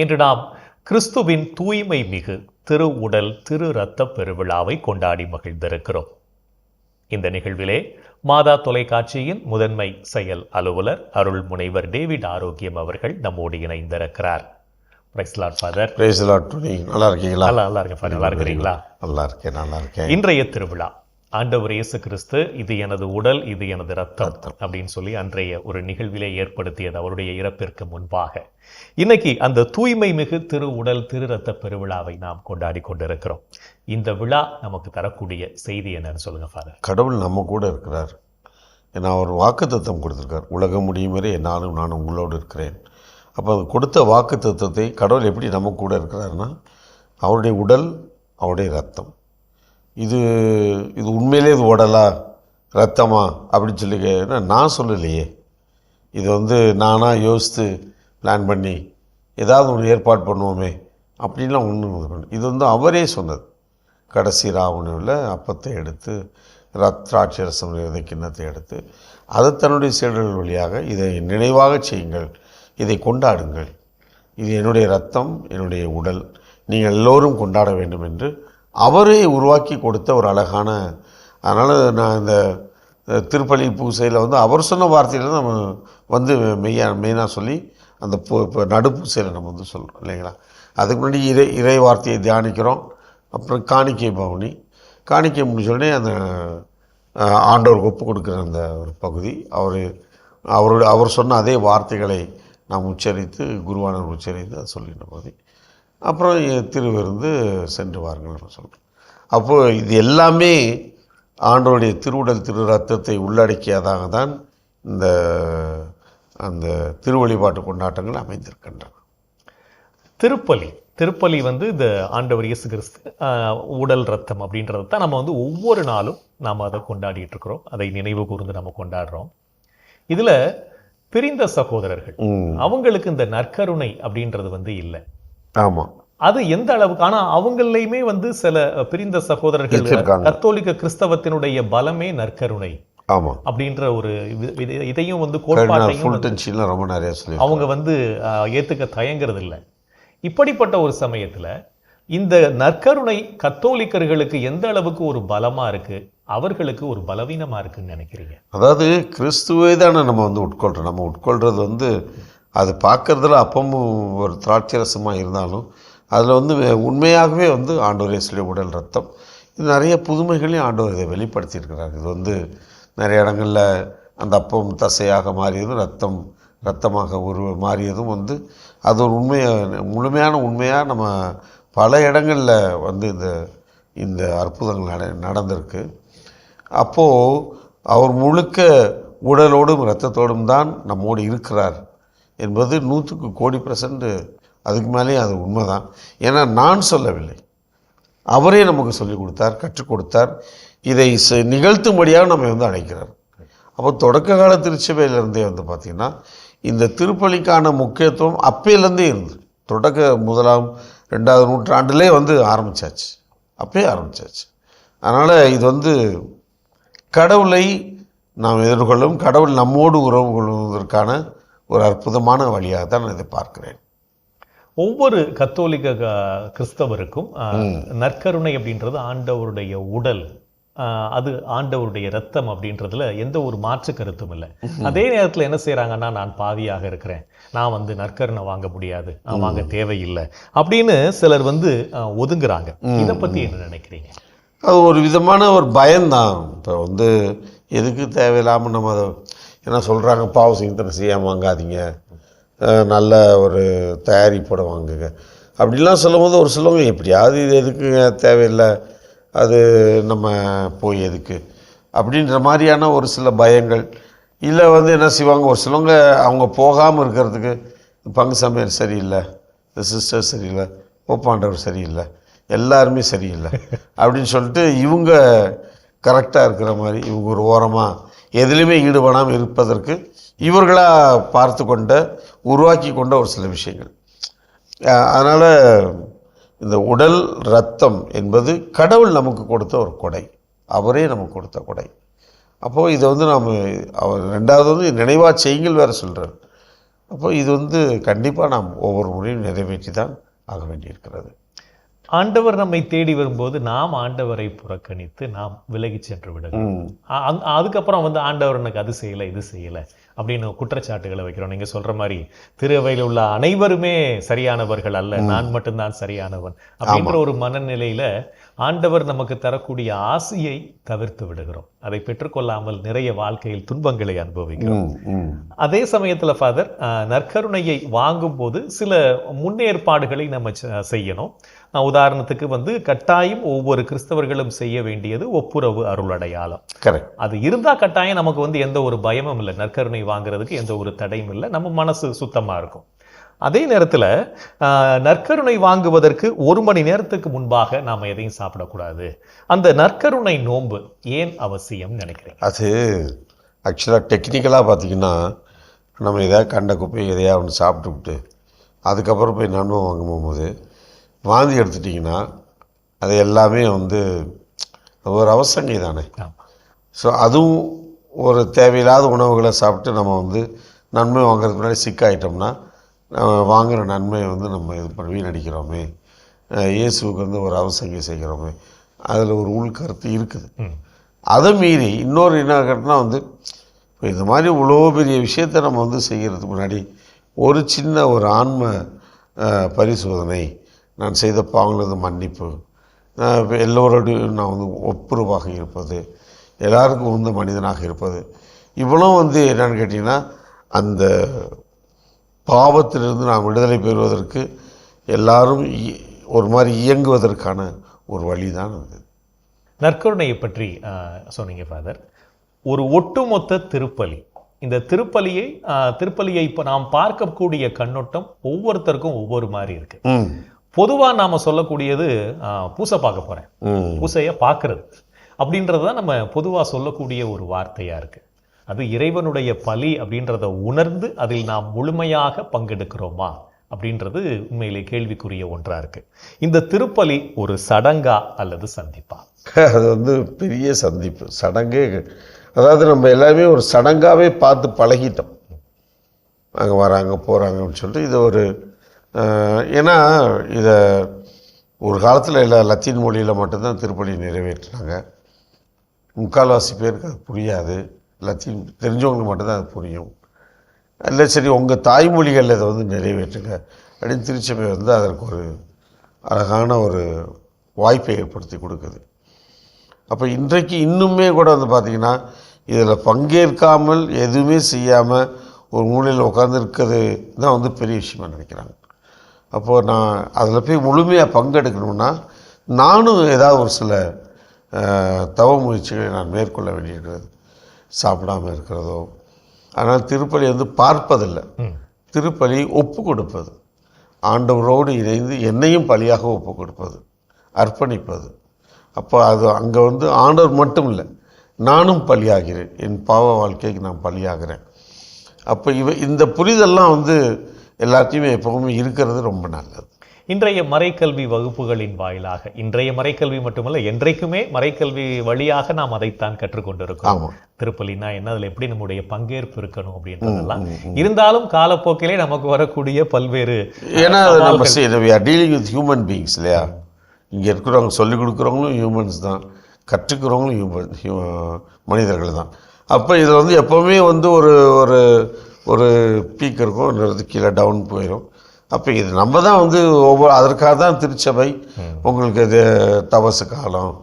இன்று நாம் கிறிஸ்துவின் தூய்மை மிகு திரு உடல் திரு இரத்த பெருவிழாவை கொண்டாடி மகிழ்ந்திருக்கிறோம். இந்த நிகழ்விலே மாதா தொலைக்காட்சியின் முதன்மை செயல் அலுவலர் அருள் முனைவர் டேவிட் ஆரோக்கியம் அவர்கள் நம்மோடு இணைந்திருக்கிறார். ஃபாதர். நல்லா இருக்கீங்களா? நல்லா இருக்கேன். நல்லா இருக்கிறீங்களா? நல்லா இருக்கேன். இன்றைய திருவிழா ஆண்டவர் இயேசு கிறிஸ்து இது எனது உடல் இது எனது ரத்தம் அப்படின்னு சொல்லி அன்றைய ஒரு நிகழ்விலே ஏற்படுத்தியது அவருடைய இறப்பிற்கு முன்பாக. இன்னைக்கு அந்த தூய்மை மிகு திரு உடல் திரு ரத்த பெருவிழாவை நாம் கொண்டாடி கொண்டிருக்கிறோம். இந்த விழா நமக்கு தரக்கூடிய செய்தி என்னன்னு சொல்லுங்க ஃபாதர். கடவுள் நம்ம கூட இருக்கிறார். ஏன்னா அவர் வாக்குத்தத்தம் கொடுத்துருக்கார், உலகம் முடியும் வரை நான் உங்களோடு இருக்கிறேன். அப்போ அது கொடுத்த வாக்குத்தத்தத்தை கடவுள் எப்படி நம்ம கூட இருக்கிறாருன்னா, அவருடைய உடல் அவருடைய ரத்தம். இது உண்மையிலே இது உடலா ரத்தமா அப்படின்னு சொல்லி நான் சொல்லலையே. இது நானாக யோசித்து பிளான் பண்ணி ஏதாவது ஒரு ஏற்பாடு பண்ணுவோமே அப்படின்லாம் ஒன்றும் இது அவரே சொன்னது. கடைசி ராவணில் அப்பத்தை எடுத்து திராட்சை ரசம் கிண்ணத்தை எடுத்து அதை தன்னுடைய சீடர்கள் வழியாக இதை நினைவாக செய்யுங்கள், இதை கொண்டாடுங்கள், இது என்னுடைய ரத்தம் என்னுடைய உடல், நீங்கள் எல்லோரும் கொண்டாட வேண்டும் என்று அவரே உருவாக்கி கொடுத்த ஒரு அழகான. அதனால் நான் இந்த திருப்பலி பூசையில் அவர் சொன்ன வார்த்தையில் நம்ம மெயினாக சொல்லி அந்த இப்போ நடுப்பூசையில் நம்ம சொல்கிறோம் இல்லைங்களா. அதுக்கு முன்னாடி இறை வார்த்தையை தியானிக்கிறோம். அப்புறம் காணிக்கை பவனி, காணிக்கை முடிச்சோடனே அந்த ஆண்டவருக்கு ஒப்பு கொடுக்குற அந்த ஒரு பகுதி அவர் சொன்ன அதே வார்த்தைகளை நாம் உச்சரித்து குருவானவர் உச்சரித்து அதை சொல்லின பகுதி. அப்புறம் திருவிருந்து சென்று வாருங்கள் நம்ம சொல்கிறோம். அப்போது இது எல்லாமே ஆண்டவருடைய திருவுடல் திரு ரத்தத்தை உள்ளடக்கியதாக தான் அந்த திருவழிபாட்டு கொண்டாட்டங்கள் அமைந்திருக்கின்றன. திருப்பலி இந்த ஆண்டவர் இயேசு கிறிஸ்து உடல் ரத்தம் அப்படின்றது தான் நம்ம ஒவ்வொரு நாளும் நாம் அதை கொண்டாடிட்டு இருக்கிறோம். அதை நினைவு கூர்ந்து நம்ம கொண்டாடுறோம். இதில் பிரிந்த சகோதரர்கள் அவங்களுக்கு இந்த நற்கருணை அப்படின்றது இல்லை. ஆமாம், அது எந்த அளவுக்கு? ஆனா அவங்களையுமே சில பிரிந்த சகோதரர்கள் கத்தோலிக்க கிறிஸ்தவத்தினுடைய பலமே நற்கருணை அப்படின்ற ஒரு இதையும் கோட்பாட்டையும் ரொம்ப நிறைய அவங்க ஏத்துக்க தயங்குறது இல்லை. இப்படிப்பட்ட ஒரு சமயத்துல இந்த நற்கருணை கத்தோலிக்கர்களுக்கு எந்த அளவுக்கு ஒரு பலமா இருக்கு, அவர்களுக்கு ஒரு பலவீனமா இருக்குன்னு நினைக்கிறீங்க? அதாவது கிறிஸ்துவே தானே நம்ம உட்கொள்றோம். நம்ம உட்கொள்றது அது பார்க்குறதுல அப்பமும் ஒரு திராட்சரசமாக இருந்தாலும் அதில் உண்மையாகவே ஆண்டவர் இயேசுவின் உடல் ரத்தம். இது நிறைய புதுமைகளையும் ஆண்டவர் இதை வெளிப்படுத்தியிருக்கிறார். இது நிறைய இடங்களில் அந்த அப்பம் தசையாக மாறியதும் ரத்தமாக மாறியதும் அது ஒரு முழுமையான உண்மையாக நம்ம பல இடங்களில் இந்த அற்புதங்கள் நடந்திருக்கு. அப்போது அவர் முழுக்க உடலோடும் இரத்தத்தோடும் தான் நம்மோடு இருக்கிறார் என்பது 100% அதுக்கு மேலேயும் அது உண்மைதான். ஏன்னா நான் சொல்லவில்லை, அவரே நமக்கு சொல்லிக் கொடுத்தார், கற்றுக் கொடுத்தார். இதை நிகழ்த்தும்படியாக நம்ம அழைக்கிறார். அப்போ தொடக்க கால திருச்சபையிலேருந்தே பார்த்திங்கன்னா இந்த திருப்பலிக்கான முக்கியத்துவம் அப்பையிலேருந்தே இருந்து தொடக்க 1ஆம் 2ஆவது நூற்றாண்டிலே ஆரம்பித்தாச்சு, அப்பயே ஆரம்பித்தாச்சு. அதனால் இது கடவுளை நாம் எதிர்கொள்ளும், கடவுள் நம்மோடு உறவு கொள்வதற்கான ஒரு அற்புதமான வழியாக தான் நான் இதை பார்க்கிறேன். ஒவ்வொரு கத்தோலிக்க கிறிஸ்தவருக்கும் நற்கருணை அப்படின்றது ஆண்டவருடைய உடல், அது ஆண்டவருடைய ரத்தம் அப்படின்றதுல எந்த ஒரு மாற்று கருத்தும் இல்லை. அதே நேரத்தில் என்ன செய்யறாங்கன்னா, நான் பாவியாக இருக்கிறேன், நான் நற்கருணை வாங்க முடியாது, நான் வாங்க தேவையில்லை அப்படின்னு சிலர் ஒதுங்குறாங்க. இதை பத்தி என்ன நினைக்கிறீங்க? அது ஒரு விதமான ஒரு பயம்தான். இப்போ எதுக்கு தேவையில்லாமல் நம்ம அதை என்ன சொல்கிறாங்க, பாவ சிந்தனை செய்யாமல் வாங்காதீங்க, நல்ல ஒரு தயாரிப்போட வாங்குங்க அப்படிலாம் சொல்லும்போது ஒரு சிலவங்க எப்படியாவது இது எதுக்குங்க தேவையில்லை, அது நம்ம போய் எதுக்கு அப்படின்ற மாதிரியான ஒரு சில பயங்கள். இல்லை என்ன செய்வாங்க, ஒரு சிலவங்க அவங்க போகாமல் இருக்கிறதுக்கு பங்கு சமையல் சரியில்லை, இந்த சிஸ்டர் சரியில்லை, போப்பாண்டவர் சரியில்லை, எல்லாருமே சரியில்லை அப்படின்னு சொல்லிட்டு இவங்க கரெக்டாக இருக்கிற மாதிரி இவங்க ஒரு ஓரமாக எதுலேயுமே ஈடுபடாமல் இருப்பதற்கு இவர்களாக உருவாக்கி கொண்ட ஒரு சில விஷயங்கள். அதனால் இந்த உடல் ரத்தம் என்பது கடவுள் நமக்கு கொடுத்த ஒரு கொடை, அவரே நமக்கு கொடுத்த கொடை. அப்போது இதை நாம் அவர் 2வது நினைவாக செய்யுங்கள் வேறு சொல்கிறார். அப்போ இது வந்து கண்டிப்பாக நாம் ஒவ்வொரு முறையும் நிறைவேற்றி தான் ஆக வேண்டியிருக்கிறது. ஆண்டவர் நம்மை தேடி வரும்போது நாம் ஆண்டவரை புறக்கணித்து நாம் விலகி சென்று விடுகிறோம். அதுக்கப்புறம் வந்து ஆண்டவர் எனக்கு அது செய்யலை இது செய்யலை அப்படின்னு குற்றச்சாட்டுகளை வைக்கிறோம். நீங்க சொல்ற மாதிரி திருவையில் உள்ள அனைவருமே சரியானவர்கள் அல்ல, நான் மட்டும்தான் சரியானவன் அப்படின்ற ஒரு மனநிலையில ஆண்டவர் நமக்கு தரக்கூடிய ஆசையை தவிர்த்து விடுகிறோம். அதை பெற்றுக்கொள்ளாமல் நிறைய வாழ்க்கையில் துன்பங்களை அனுபவிக்கிறோம். அதே சமயத்துல ஃபாதர், நற்கருணையை வாங்கும் போது சில முன்னேற்பாடுகளை நம்ம செய்யணும். உதாரணத்துக்கு வந்து கட்டாயம் ஒவ்வொரு கிறிஸ்தவர்களும் செய்ய வேண்டியது ஒப்புரவு அருள் அடையாளம். கரெக்ட். அது இருந்தா கட்டாயம் நமக்கு வந்து எந்த ஒரு பயமும் இல்லை, நற்கருணை வாங்குறதுக்கு எந்த ஒரு தடையும் இல்லை, நம்ம மனசு சுத்தமா இருக்கும். அதே நேரத்துல நற்கருணை வாங்குவதற்கு 1 மணி நேரத்துக்கு முன்பாக நாம எதையும் சாப்பிடக்கூடாது. அந்த நற்கருணை நோன்பு ஏன் அவசியம் நினைக்கிறேன்? அது ஆக்சுவலாக டெக்னிக்கலாக பார்த்தீங்கன்னா, நம்ம எதாவது கண்ட குப்பை எதையாவது ஒன்று சாப்பிட்டுவிட்டு அதுக்கப்புறம் போய் நன்மை வாங்கும் போகும்போது வாந்தி எடுத்துட்டிங்கன்னா அது எல்லாமே வந்து ஒரு அவசங்கை தானே. ஸோ அதுவும் ஒரு தேவையில்லாத உணவுகளை சாப்பிட்டு நம்ம வந்து நன்மை வாங்குறதுக்கு முன்னாடி சிக்காயிட்டோம்னா வாங்குகிற நன்மையை வந்து நம்ம இது பண்ணி வீணடிக்கிறோமே, இயேசுவுக்கு வந்து ஒரு அவசங்கை செய்கிறோமே, அதில் ஒரு உள்கருத்து இருக்குது. அதை மீறி இன்னொரு என்ன கருத்துனா வந்து இப்போ இந்த மாதிரி இவ்வளோ பெரிய விஷயத்தை நம்ம வந்து செய்கிறதுக்கு முன்னாடி ஒரு சின்ன ஒரு ஆன்ம பரிசோதனை, நான் செய்த பாவங்களது மன்னிப்பு, எல்லோரோடையும் நான் வந்து ஒப்புரவாக இருப்பது, எல்லாருக்கும் உந்த மனிதனாக இருப்பது, இவ்வளோ வந்து என்னென்னு கேட்டிங்கன்னா அந்த பாவத்திலிருந்து நாம் விடுதலை பெறுவதற்கு எல்லாரும் ஒரு மாதிரி இயங்குவதற்கான ஒரு வழி தான் அது. நற்கருணையை பற்றி சொன்னீங்க ஃபாதர். ஒரு ஒட்டுமொத்த திருப்பலி, இந்த திருப்பலியை இப்போ நாம் பார்க்கக்கூடிய கண்ணோட்டம் ஒவ்வொருத்தருக்கும் ஒவ்வொரு மாதிரி இருக்கு. பொதுவாக நாம் சொல்லக்கூடியது பூசை பார்க்க போகிறேன், பூசையை பார்க்கறது அப்படின்றது தான் நம்ம பொதுவாக சொல்லக்கூடிய ஒரு வார்த்தையாக இருக்குது. அது இறைவனுடைய பலி அப்படின்றத உணர்ந்து அதில் நாம் முழுமையாக பங்கெடுக்கிறோமா அப்படின்றது உண்மையிலே கேள்விக்குரிய ஒன்றாக இருக்குது. இந்த திருப்பலி ஒரு சடங்கா அல்லது சந்திப்பா? அது வந்து பெரிய சந்திப்பு, சடங்கே. அதாவது நம்ம எல்லாமே ஒரு சடங்காகவே பார்த்து பழகிட்டோம். அங்கே வராங்க போகிறாங்கன்னு சொல்லிட்டு இது ஒரு ஏன்னா இதை ஒரு காலத்தில் எல்லா லத்தீன் மொழியில் மட்டும்தான் திருப்பலி நிறைவேற்றினாங்க. முக்கால்வாசி பேருக்கு அது புரியாது, லத்தீன் தெரிஞ்சவங்களுக்கு மட்டும்தான் அது புரியும். இல்லை சரி உங்கள் தாய்மொழிகளில் இதை வந்து நிறைவேற்றுங்க அப்படின்னு திருச்சபை வந்து அதற்கு ஒரு அழகான ஒரு வாய்ப்பை ஏற்படுத்தி கொடுக்குது. அப்போ இன்றைக்கு இன்னுமே கூட வந்து பார்த்திங்கன்னா இதில் பங்கேற்காமல் எதுவுமே செய்யாமல் ஒரு மூலையில் உட்காந்துருக்கிறது தான் வந்து பெரிய விஷயமாக நினைக்கிறாங்க. அப்போது நான் அதில் போய் முழுமையாக பங்கெடுக்கணும்னா நானும் ஏதாவது ஒரு சில தவ முயற்சிகளை நான் மேற்கொள்ள வேண்டியிருக்கிறது. சாப்பிடாமல் இருக்கிறதோ. ஆனால் திருப்பலி வந்து பார்ப்பதில்லை, திருப்பலி ஒப்பு கொடுப்பது, ஆண்டவரோடு இணைந்து என்னையும் பலியாக ஒப்பு கொடுப்பது, அர்ப்பணிப்பது. அப்போ அது அங்கே வந்து ஆண்டவர் மட்டும் இல்லை, நானும் பலியாகிறேன், என் பாவ வாழ்க்கைக்கு நான் பலியாகிறேன். அப்போ இந்த புரிதெல்லாம் வந்து எல்லாத்தையுமே எப்பவுமே இருக்கிறது ரொம்ப நல்லது. இன்றைய மறைக்கல்வி வகுப்புகளின் வாயிலாக, இன்றைய மறைக்கல்வி மட்டுமல்ல என்றைக்குமே மறைக்கல்வி வழியாக நாம் அதைத்தான் கற்றுக்கொண்டிருக்கோம். திருப்பலினா என்ன, அதில் எப்படி நம்முடைய பங்கேற்பு இருக்கணும் அப்படின்றதெல்லாம் இருந்தாலும் காலப்போக்கிலே நமக்கு வரக்கூடிய பல்வேறு, ஏன்னா நம்ம டீலிங் வித் ஹியூமன் பீயிங்ஸ் இல்லையா. இங்கே இருக்கிறவங்க சொல்லிக் கொடுக்குறவங்களும் ஹியூமன்ஸ் தான், கற்றுக்கிறவங்களும் மனிதர்கள் தான். அப்போ இதில் வந்து எப்போவுமே வந்து ஒரு ஒரு ஒரு பீக் இருக்கும், இன்னொரு கீழே டவுன் போயிடும். அப்போ இது நம்ம தான் வந்து அதற்காக தான் திருச்சபை உங்களுக்கு இது தவசு காலம்,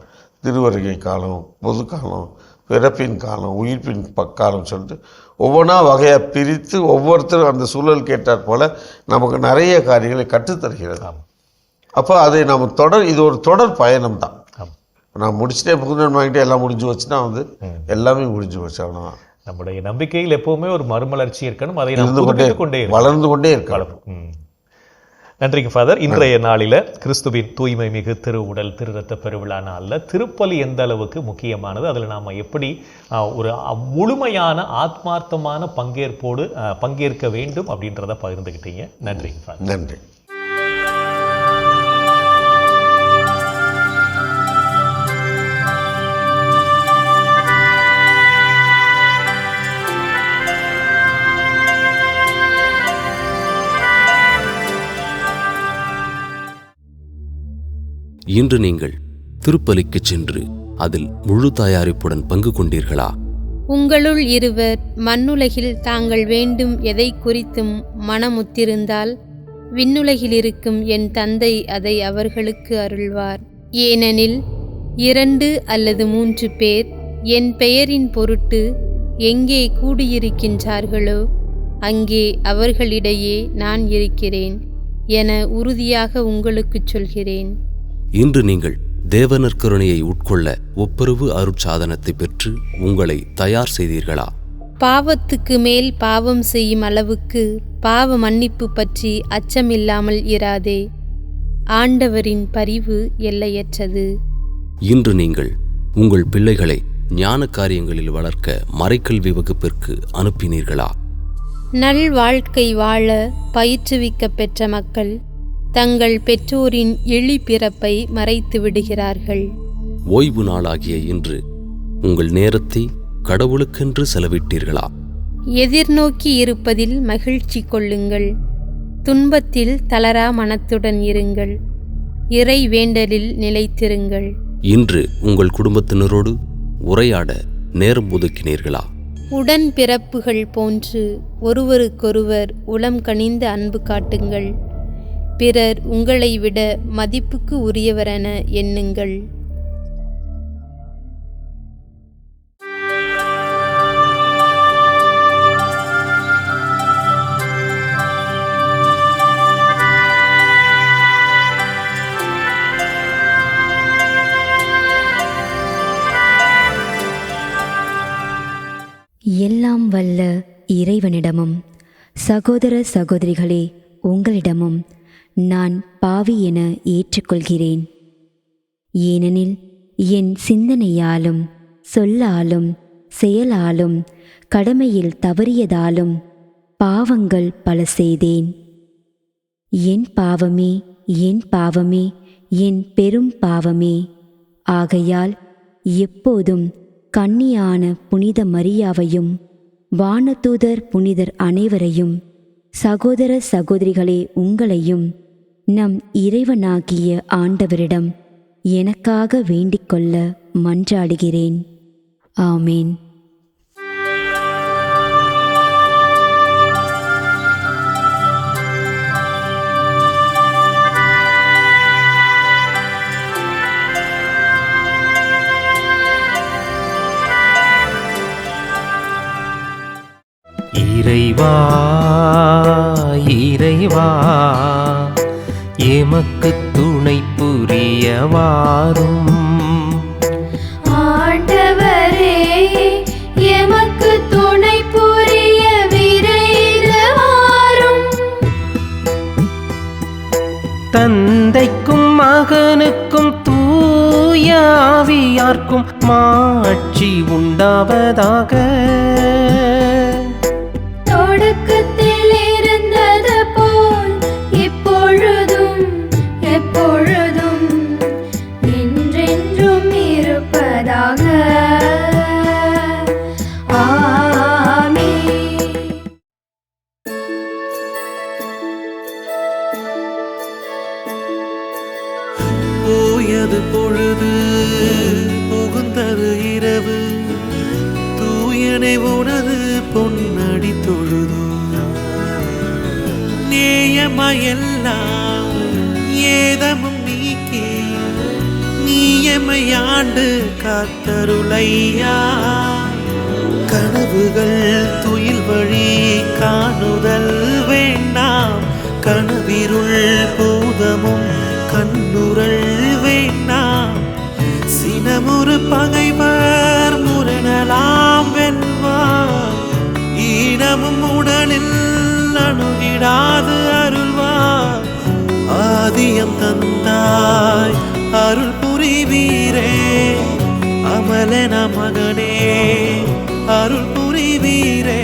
திருவருகை காலம், பொது காலம், பிறப்பின் காலம், உயிர்ப்பின் காலம் சொல்லிட்டு ஒவ்வொன்றா வகையாக பிரித்து ஒவ்வொருத்தரும் அந்த சூழல் கேட்டார் போல் நமக்கு நிறைய காரியங்களை கற்றுத்தருகிறது. அப்போ அதை நம்ம இது ஒரு தொடர் பயணம் தான். நான் முடிச்சுட்டே புகுந்தன் வாங்கிட்டே எல்லாம் முடிஞ்சு வச்சுன்னா வந்து எல்லாமே முடிஞ்சு வச்சு அவ்வளோதான். நம்முடைய நம்பிக்கையில் எப்பவுமே ஒரு மறுமலர்ச்சி இருக்கணும், அதை வளர்ந்து கொண்டே இருக்கலாம். நன்றிங்க ஃபாதர். இன்றைய நாளில் கிறிஸ்துவின் தூய்மை மிகு திரு உடல் திரு ரத்த பெருவிழா நாளில் திருப்பலி எந்த அளவுக்கு முக்கியமானது, அதில் நாம் எப்படி ஒரு முழுமையான ஆத்மார்த்தமான பங்கேற்க வேண்டும் அப்படின்றத பகிர்ந்துக்கிட்டீங்க. நன்றிங்க ஃபாதர். நன்றி. இன்று நீங்கள் திருப்பலிக்குச் சென்று அதில் முழு தயாரிப்புடன் பங்கு கொண்டீர்களா? உங்களுள் இருவர் மண்ணுலகில் தாங்கள் வேண்டும் எதை குறித்தும் மனமுத்திருந்தால் விண்ணுலகில் இருக்கும் என் தந்தை அதை அவர்களுக்கு அருள்வார். ஏனெனில் 2 அல்லது 3 பேர் என் பெயரின் பொருட்டு எங்கே கூடியிருக்கின்றார்களோ அங்கே அவர்களிடையே நான் இருக்கிறேன் என உறுதியாக உங்களுக்குச் சொல்கிறேன். இன்று நீங்கள் தேவனர் கருணையை உட்கொள்ள ஒப்புரவு அருட்சாதனத்தை பெற்று உங்களை தயார் செய்தீர்களா? பாவத்துக்கு மேல் பாவம் செய்யும் அளவுக்கு பாவ மன்னிப்பு பற்றி அச்சமில்லாமல் இராதே. ஆண்டவரின் பரிவு எல்லையற்றது. இன்று நீங்கள் உங்கள் பிள்ளைகளை ஞான காரியங்களில் வளர்க்க மறைக்கல்வி வகுப்பிற்கு அனுப்பினீர்களா? நல் வாழ்க்கை வாழ பயிற்றுவிக்க பெற்ற மக்கள் தங்கள் பெற்றோரின் பிறப்பை மறைத்து விடுகிறார்கள். ஓய்வு நாளாகிய இன்று உங்கள் நேரத்தை கடவுளுக்கென்று செலவிட்டீர்களா? எதிர்நோக்கி இருப்பதில் மகிழ்ச்சி கொள்ளுங்கள். துன்பத்தில் தளரா மனத்துடன் இருங்கள். இறை வேண்டலில் நிலைத்திருங்கள். இன்று உங்கள் குடும்பத்தினரோடு உரையாட நேரம் ஒதுக்கினீர்களா? உடன் பிறப்புகள் போன்று ஒருவருக்கொருவர் உளம் கனிந்து அன்பு காட்டுங்கள். பிறர் உங்களை விட மதிப்புக்கு உரியவரென எண்ணுங்கள். எல்லாம் வல்ல இறைவனிடமும் சகோதர சகோதரிகளே உங்களிடமும் நான் பாவி என ஏற்றுக்கொள்கிறேன். ஏனெனில் என் சிந்தனையாலும் சொல்லாலும் செயலாலும் கடமையில் தவறியதாலும் பாவங்கள் பல செய்தேன். என் பாவமே, என் பாவமே, என் பெரும் பாவமே. ஆகையால் எப்போதும் கன்னியான புனித மரியாவையும் வானதூதர் புனிதர் அனைவரையும் சகோதர சகோதரிகளே உங்களையும் நம் இறைவனாகிய ஆண்டவரிடம் எனக்காக வேண்டிக்கொள்ள மன்றாடுகிறேன். ஆமேன். இறைவா இறைவா எமக்கு துணை புரிய வாரும். ஆண்டவரே எமக்கு துணை புரிய விரைந்து வாரும். தந்தைக்கும் மகனுக்கும் தூய ஆவியார்க்கும் மாட்சி உண்டாவதாக. தொடக்கத்தில் இருந்தது போல் இப்பொழுதும் எப்பொழுதும் என்றென்றும் இருப்பதாக. ஆமென். போயது பொழுது புகுந்தது இரவு, தூயனை உனது பொன்னடி தொழுது. நேயமையெல்லாம் ஏதமும் நீக்கி நீயமையாண்டு காத்தருளையா. கனவுகள் துயில் வழி காணுதல் வேண்டாம், கனவிருள் பூதமும் கண்ணுரள் வேண்டாம். சினமுறு பகைவர் முரணலாம் வெல்வார், ஈனமும் உடலில் அணுகிடாது அருள்வார். ஆதியம் தந்தாய் அருள் புரிவீரே, அமலன மகனே அருள் புரிவீரே.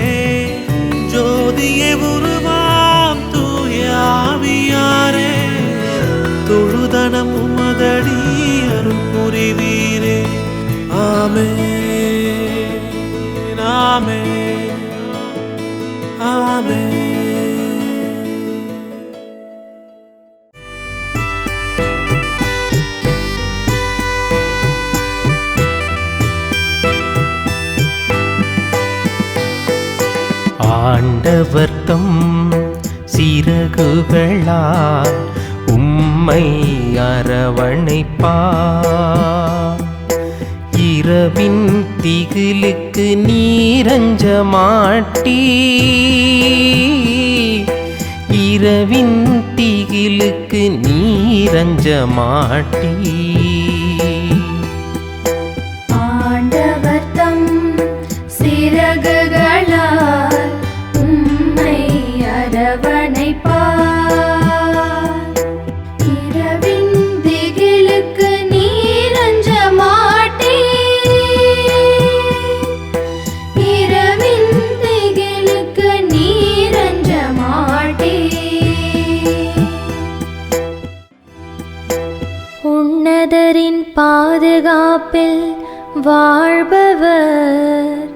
ஜோதியே உருவாம் தூய ஆவியாரே, தொழுதனம் உமதடி அருள் புரிவீரே. ஆமென் ஆமென் ஆமென். ஆண்டவர் தம் சிறகுகளால் உம்மை அரவணைப்பார். இரவின் திகிலுக்கு நீரஞ்ச மாட்டீர். இரவின் திகிலுக்கு நீரஞ்ச மாட்டீர். ஆண்டவர் தம் சிறகுகளால் உம்மை அரவணைப்பார். இரவின் திகிலுக்கு நீரஞ்ச மாட்டீர். இரவின் திகிலுக்கு நீரஞ்ச மாட்டீர். உன்னதரின் பாதுகாப்பில் வாழ்பவர்,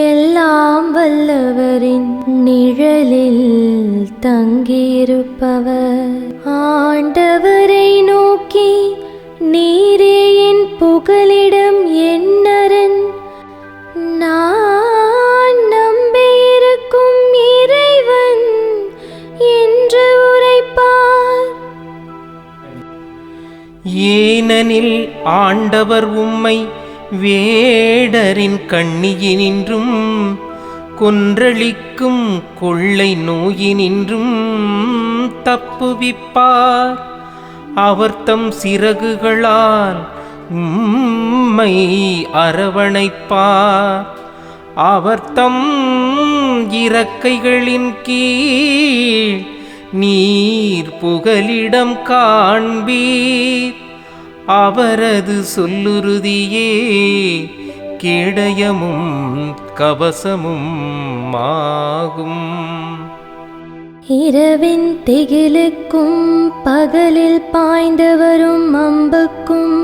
எல்லாம் வல்லவரின் நிழலில் தங்கியிருப்பவர். ஆண்டவரை நோக்கி, நீரே என் புகலிடம், என்னரன், நான் நம்பியிருக்கும் இறைவன் என்று உரைப்பார். ஏனெனில் ஆண்டவர் உம்மை வேடரின் கண்ணியினின்றும் கொன்றளிக்கும் கொள்ளை நோயினின்றும் தப்புவிப்பார். அவர் தம் சிறகுகளால் உம்மை அரவணைப்பார். அவர் தம் இறக்கைகளின் கீழ் நீர் புகலிடம் காண்பீர். அவரது சொல்லுறுதியே கேடயமும் கவசமும் ஆகும். இரவின் திகிலுக்கும் பகலில் பாய்ந்து வரும் அம்புக்கும்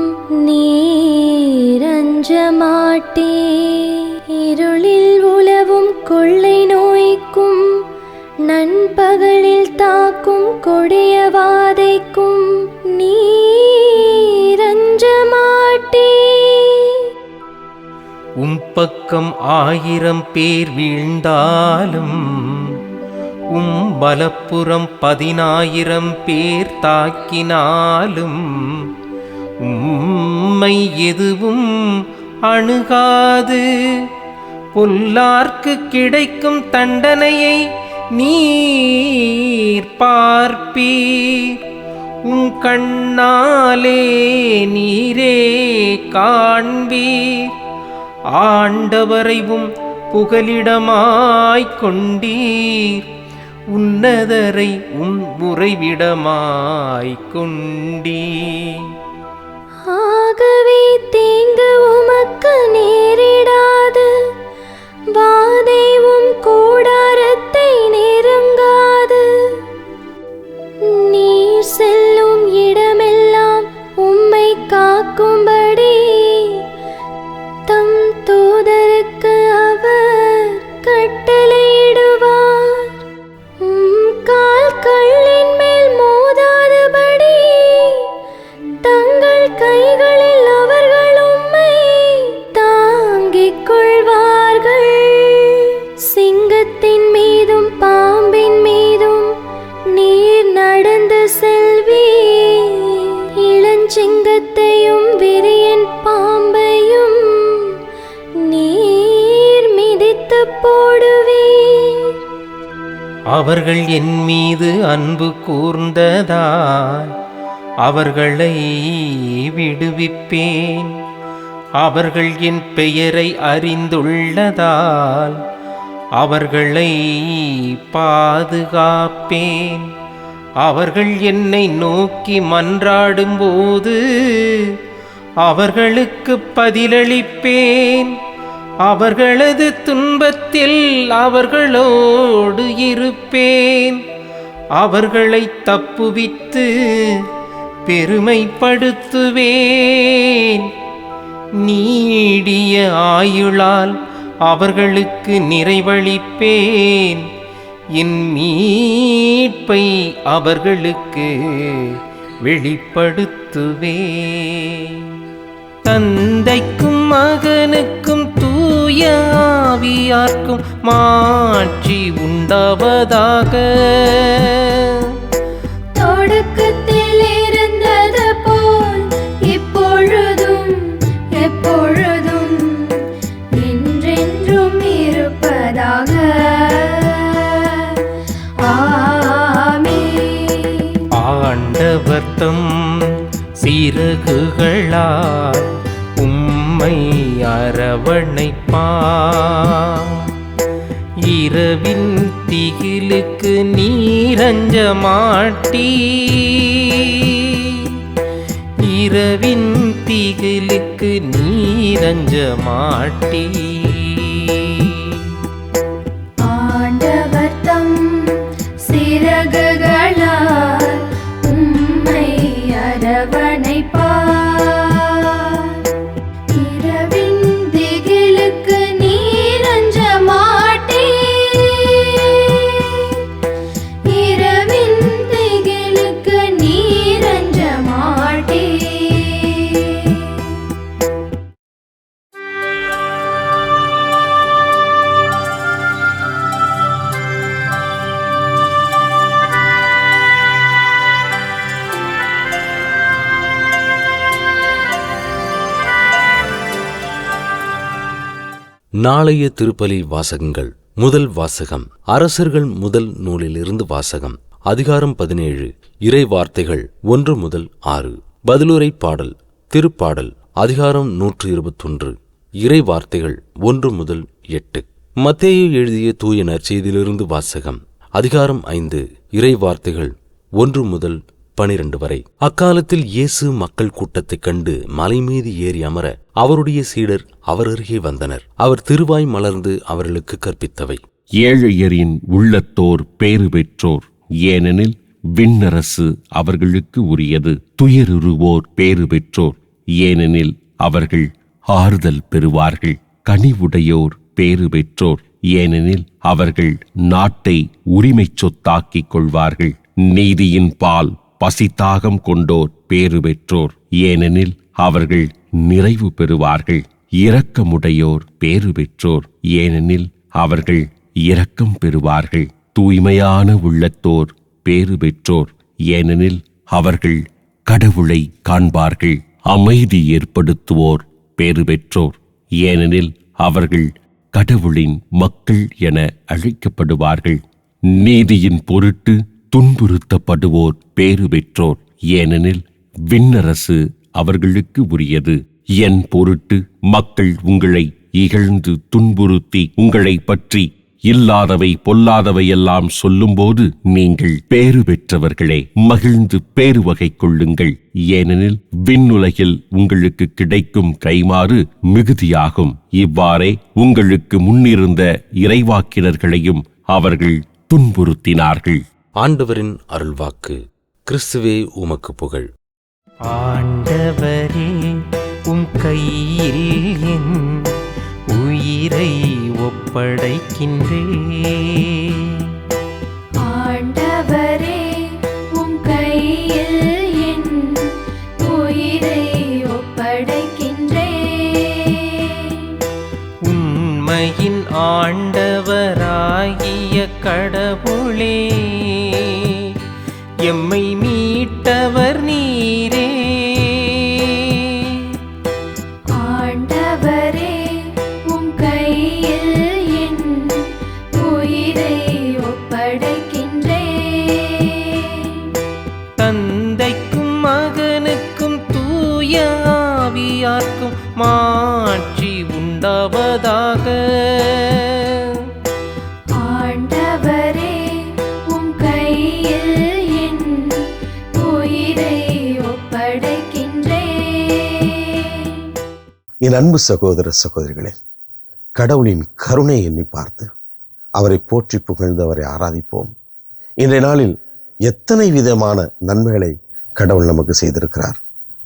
நீர் அஞ்ச மாட்டீர். இருளில் உலவும் கொள்ளை நோய்க்கும் நண்பகலில் தாக்கும் கொடிய வாதைக்கும் நீர் அஞ்ச மாட்டீர். உம் பக்கம் 1000 பேர் வீழ்ந்தாலும் உம் வலப்புறம் 10,000 பேர் தாக்கினாலும் உம்மை எதுவும் அணுகாது. பொல்லார்க்கு கிடைக்கும் தண்டனையை நீர் பார்ப்பீர். உம் கண்ணாலே நீரே காண்பீர். ஆண்டவரைவும் புகலிடமாய்க் கொண்டீர். உன்னதரை உம் உறைவிடமாய்க் கொண்டீர். ஆகவே தீங்கு உமக்கு நேரிடாது, வாதைவும் கூடாரத்தை நெருங்காது. நீர் செல்லும் இடமெல்லாம் உம்மை காக்கும்படி தம் தூதருக்கு அவர் கட்டளையிடுவார். கால் கல்லின் மேல் மோதாதபடி தங்கள் கைகளில் அவர்கள் உம்மை தாங்கிக் கொள்வார்கள். சிங்கத்தின் மீதும் பாம்பின் மீதும் நீர் நடந்து செல்வீர். இளஞ்சிங்கத்தையும் விரியன் பாம்பையும் நீர் மிதித்து போடுவீர். அவர்கள் என் மீது அன்பு கூர்ந்ததால் அவர்களை விடுவிப்பேன். அவர்கள் என் பெயரை அறிந்துள்ளதால் அவர்களை பாதுகாப்பேன். அவர்கள் என்னை நோக்கி மன்றாடும்போது அவர்களுக்கு பதிலளிப்பேன். அவர்களது துன்பத்தில் அவர்களோடு இருப்பேன். அவர்களை தப்புவித்து பெருமைப்படுத்துவேன். நீடிய ஆயுளால் அவர்களுக்கு நிறைவளிப்பேன். என் மீட்பை அவர்களுக்கு வெளிப்படுத்துவேன். தந்தைக்கும் மகனுக்கும் தூய தூய ஆவியார்க்கும் மாட்சி உண்டாவதாக. தொடக்கத்தில் இருந்தது போல் இப்பொழுதும் எப்பொழுதும் என்றென்றும் இருப்பதாக. ஆமென். ஆண்டவர் தம் சிறகுகளால் உம்மை அரவணைப்பார். இரவின் திகிலுக்கு நீரஞ்ச மாட்டீ, இரவின் திகிலுக்கு நீரஞ்ச மாட்டீ. ஆண்டவர் தம் சிறகுகளால் உம்மை அரவணைப்பார். இரவின் திகிலுக்கு நீரஞ்ச மாட்டீர், இரவின் திகிலுக்கு நீரஞ்ச மாட்டீர். நாளைய திருப்பலி வாசகங்கள். முதல் வாசகம் அரசர்கள் முதல் நூலிலிருந்து வாசகம். அதிகாரம் 17. இறை வார்த்தைகள் 1 முதல் 6. பதிலுரை பாடல். திருப்பாடல் அதிகாரம் 121. இறை வார்த்தைகள் 1 முதல் 8. மத்தேயு எழுதிய தூய நற்செய்தியிலிருந்து வாசகம். அதிகாரம் 5. இறை வார்த்தைகள் 1 முதல் 12 வரை. அக்காலத்தில் இயேசு மக்கள் கூட்டத்தைக் கண்டு மலை மீது ஏறி அமர அவருடைய சீடர் அவர் அருகே வந்தனர். அவர் திருவாய் மலர்ந்து அவர்களுக்கு கற்பித்தவை. ஏழையரின் உள்ளத்தோர் பேறு பெற்றோர், ஏனெனில் விண்ணரசு அவர்களுக்கு உரியது. துயருருவோர் பேறு பெற்றோர், ஏனெனில் அவர்கள் ஆறுதல் பெறுவார்கள். கனிவுடையோர் பேறு பெற்றோர், ஏனெனில் அவர்கள் நாட்டை உரிமைச் சொத்தாக்கிக் கொள்வார்கள். நீதியின் பால் பசித்தாகம் கொண்டோர் பேறு பெற்றோர், ஏனெனில் அவர்கள் நிறைவு பெறுவார்கள். இரக்கமுடையோர் பேறு பெற்றோர், ஏனெனில் அவர்கள் இரக்கம் பெறுவார்கள். தூய்மையான உள்ளத்தோர் பேறு பெற்றோர், ஏனெனில் அவர்கள் கடவுளை காண்பார்கள். அமைதி ஏற்படுத்துவோர் பேறு பெற்றோர், ஏனெனில் அவர்கள் கடவுளின் மக்கள் என அழைக்கப்படுவார்கள். நீதியின் பொருட்டு துன்புறுத்தப்படுவோர் பேறு பெற்றோர், ஏனெனில் விண்ணரசு அவர்களுக்கு உரியது. என் பொருட்டு மக்கள் உங்களை இகழ்ந்து துன்புறுத்தி உங்களை பற்றி இல்லாதவை பொல்லாதவையெல்லாம் சொல்லும்போது நீங்கள் பேறு பெற்றவர்களே, மகிழ்ந்து பேறு வகை கொள்ளுங்கள். ஏனெனில் விண்ணுலகில் உங்களுக்கு கிடைக்கும் கைமாறு மிகுதியாகும். இவ்வாறே உங்களுக்கு முன்னிருந்த இறைவாக்கினர்களையும் அவர்கள் துன்புறுத்தினார்கள். ஆண்டவரின் அருள்வாக்கு. கிறிஸ்துவே உமக்கு புகழ். ஆண்டவரே, உம் கையில் என் உயிரை ஒப்படைக்கின்றேன். ஆண்டவரே, உம் கையில் என் உயிரை ஒப்படைக்கின்றேன். உண்மையின் ஆண்டவராகிய கடவுளே, எம்மை மீட்டவர் நீரே. ஆண்டவரே, உம் கையில் என் உயிரை ஒப்படைக்கின்றேன். தந்தைக்கும் மகனுக்கும் தூய ஆவியார்க்கும் மாட்சி உண்டாவதாக. ஆண்டவரே, உம் கையில் என் உயிரை ஒப்படைக்கின்றேன். என் அன்பு சகோதர சகோதரிகளே, கடவுளின் கருணை எண்ணி பார்த்து அவரை போற்றி புகழ்ந்து அவரை ஆராதிப்போம். இன்றைய நாளில் எத்தனை விதமான நன்மைகளை கடவுள் நமக்கு செய்திருக்கிறார்.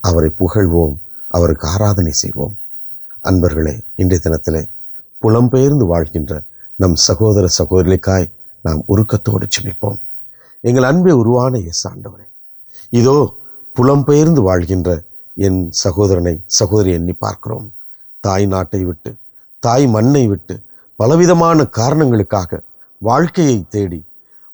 அவரை புகழ்வோம், அவருக்கு ஆராதனை செய்வோம். அன்பர்களே, இன்றைய தினத்திலே புலம்பெயர்ந்து வாழ்கின்ற நம் சகோதர சகோதரிகளுக்காய் நாம் உருக்கத்தோடு ஜெபிப்போம். எங்கள் அன்பே உருவான இயேசு ஆண்டவரே, இதோ புலம்பெயர்ந்து வாழ்கின்ற என் சகோதரனை சகோதரி எண்ணி பார்க்கிறோம். தாய் நாட்டை விட்டு தாய் மண்ணை விட்டு பலவிதமான காரணங்களுக்காக வாழ்க்கையை தேடி,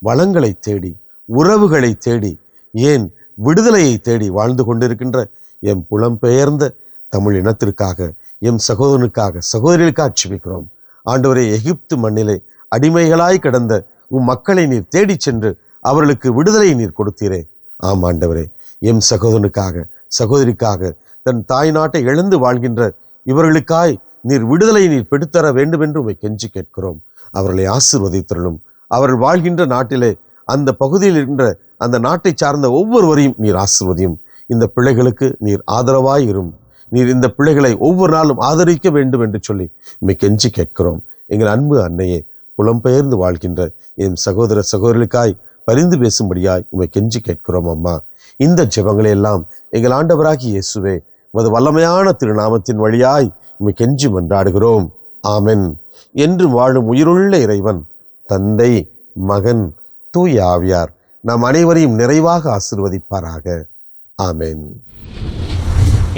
வளங்களை தேடி, உறவுகளை தேடி, ஏன் விடுதலையை தேடி வாழ்ந்து கொண்டிருக்கின்ற எம் புலம்பெயர்ந்த தமிழ் இனத்திற்காக, எம் சகோதரனுக்காக, சகோதரிகளுக்காக ஜெபிக்கிறோம். ஆண்டவரே, எகிப்து மண்ணிலே அடிமைகளாய் கிடந்த உம் மக்களை நீர் தேடி சென்று அவர்களுக்கு விடுதலையை நீர் கொடுத்தீரே. ஆம் ஆண்டவரே, எம் சகோதரனுக்காக, சகோதரிக்காக, தன் தாய் நாட்டை இழந்து வாழ்கின்ற இவர்களுக்காய் நீர் விடுதலையை நீர் பெற்றுத்தர வேண்டும் என்று உம்மை கெஞ்சி கேட்கிறோம். அவர்களை ஆசீர்வதித்தருளும். அவர்கள் வாழ்கின்ற நாட்டிலே, அந்த பகுதியில் இருக்கின்ற அந்த நாட்டை சார்ந்த ஒவ்வொருவரையும் நீர் ஆசீர்வதியும். இந்த பிள்ளைகளுக்கு நீர் ஆதரவாய் இரும். நீர் இந்த பிள்ளைகளை ஒவ்வொரு நாளும் ஆதரிக்க வேண்டும் என்று சொல்லி உம்மை கெஞ்சி கேட்கிறோம். எங்கள் அன்பு அன்னையே, புலம்பெயர்ந்து வாழ்கின்ற என் சகோதர சகோதரிகளுக்காய் பரிந்து பேசும்படியாய் உம்மை கெஞ்சி கேட்கிறோம். அம்மா, இந்த ஜெபங்களை எல்லாம் எங்கள் ஆண்டவராகிய இயேசுவே உமது வல்லமையான திருநாமத்தின் வழியாய் உம்மை கெஞ்சி மன்றாடுகிறோம். ஆமென். என்று வாழும் உயிருள்ள இறைவன், தந்தை, மகன், தூய ஆவியார் நாம் அனைவரையும் நிறைவாக ஆசீர்வதிப்பாராக. ஆமென்.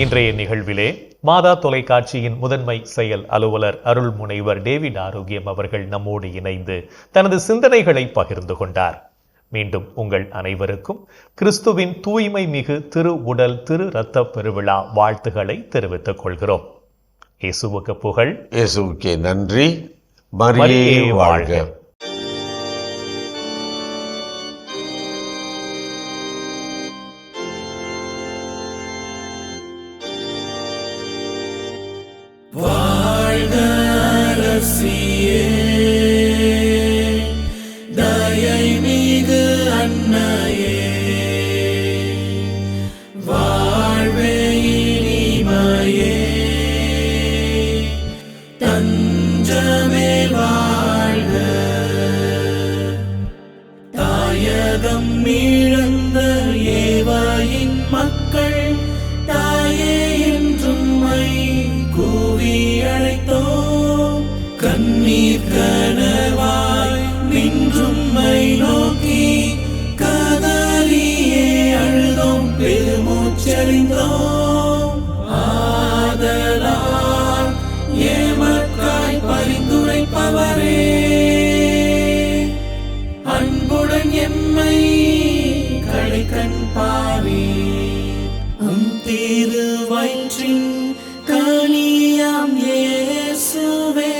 இன்றைய நிகழ்விலே மாதா தொலைக்காட்சியின் முதன்மை செயல் அலுவலர் அருள்முனைவர் டேவிட் ஆரோக்கியம் அவர்கள் நம்மோடு இணைந்து தனது சிந்தனைகளை பகிர்ந்து கொண்டார். மீண்டும் உங்கள் அனைவருக்கும் கிறிஸ்துவின் தூய்மை மிகு திரு உடல் திரு இரத்த பெருவிழா வாழ்த்துக்களை தெரிவித்துக் கொள்கிறோம். இயேசுவுக்கு புகழ், இயேசுவுக்கே நன்றி. மரியே வாழ்க. வாழ்க அரசியே, தயை மிகு அன்னையே, வாழ்வே இனிமையே, தஞ்சமே வாழ்க. தாயகம் இழந்த ஏவாயின் மக்கள் தாயே என்றும் கூவி அழைத்தோம். கண்ணீர் கனவாய் நின்றும்மை நோக்கி கதறியே அழுதோம், பெருமூச்சறிந்தோம். ஆதலால் ஏமக்காய் பரிந்துரைப்பவரே, அன்புடன் எம்மை கடைக்கண் பாரே. திரு வயிற்றின் கனியாம் இயேசுவே,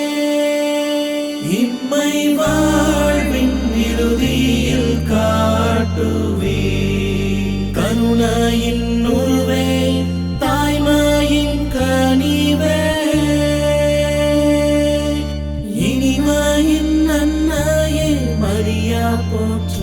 இம்மை வாழ்வின் இறுதியில் காட்டுவே. கருணையின் உருவே, தாய்மையின் கனிவே, இனிமையின் அன்னையே மரியா போற்றி.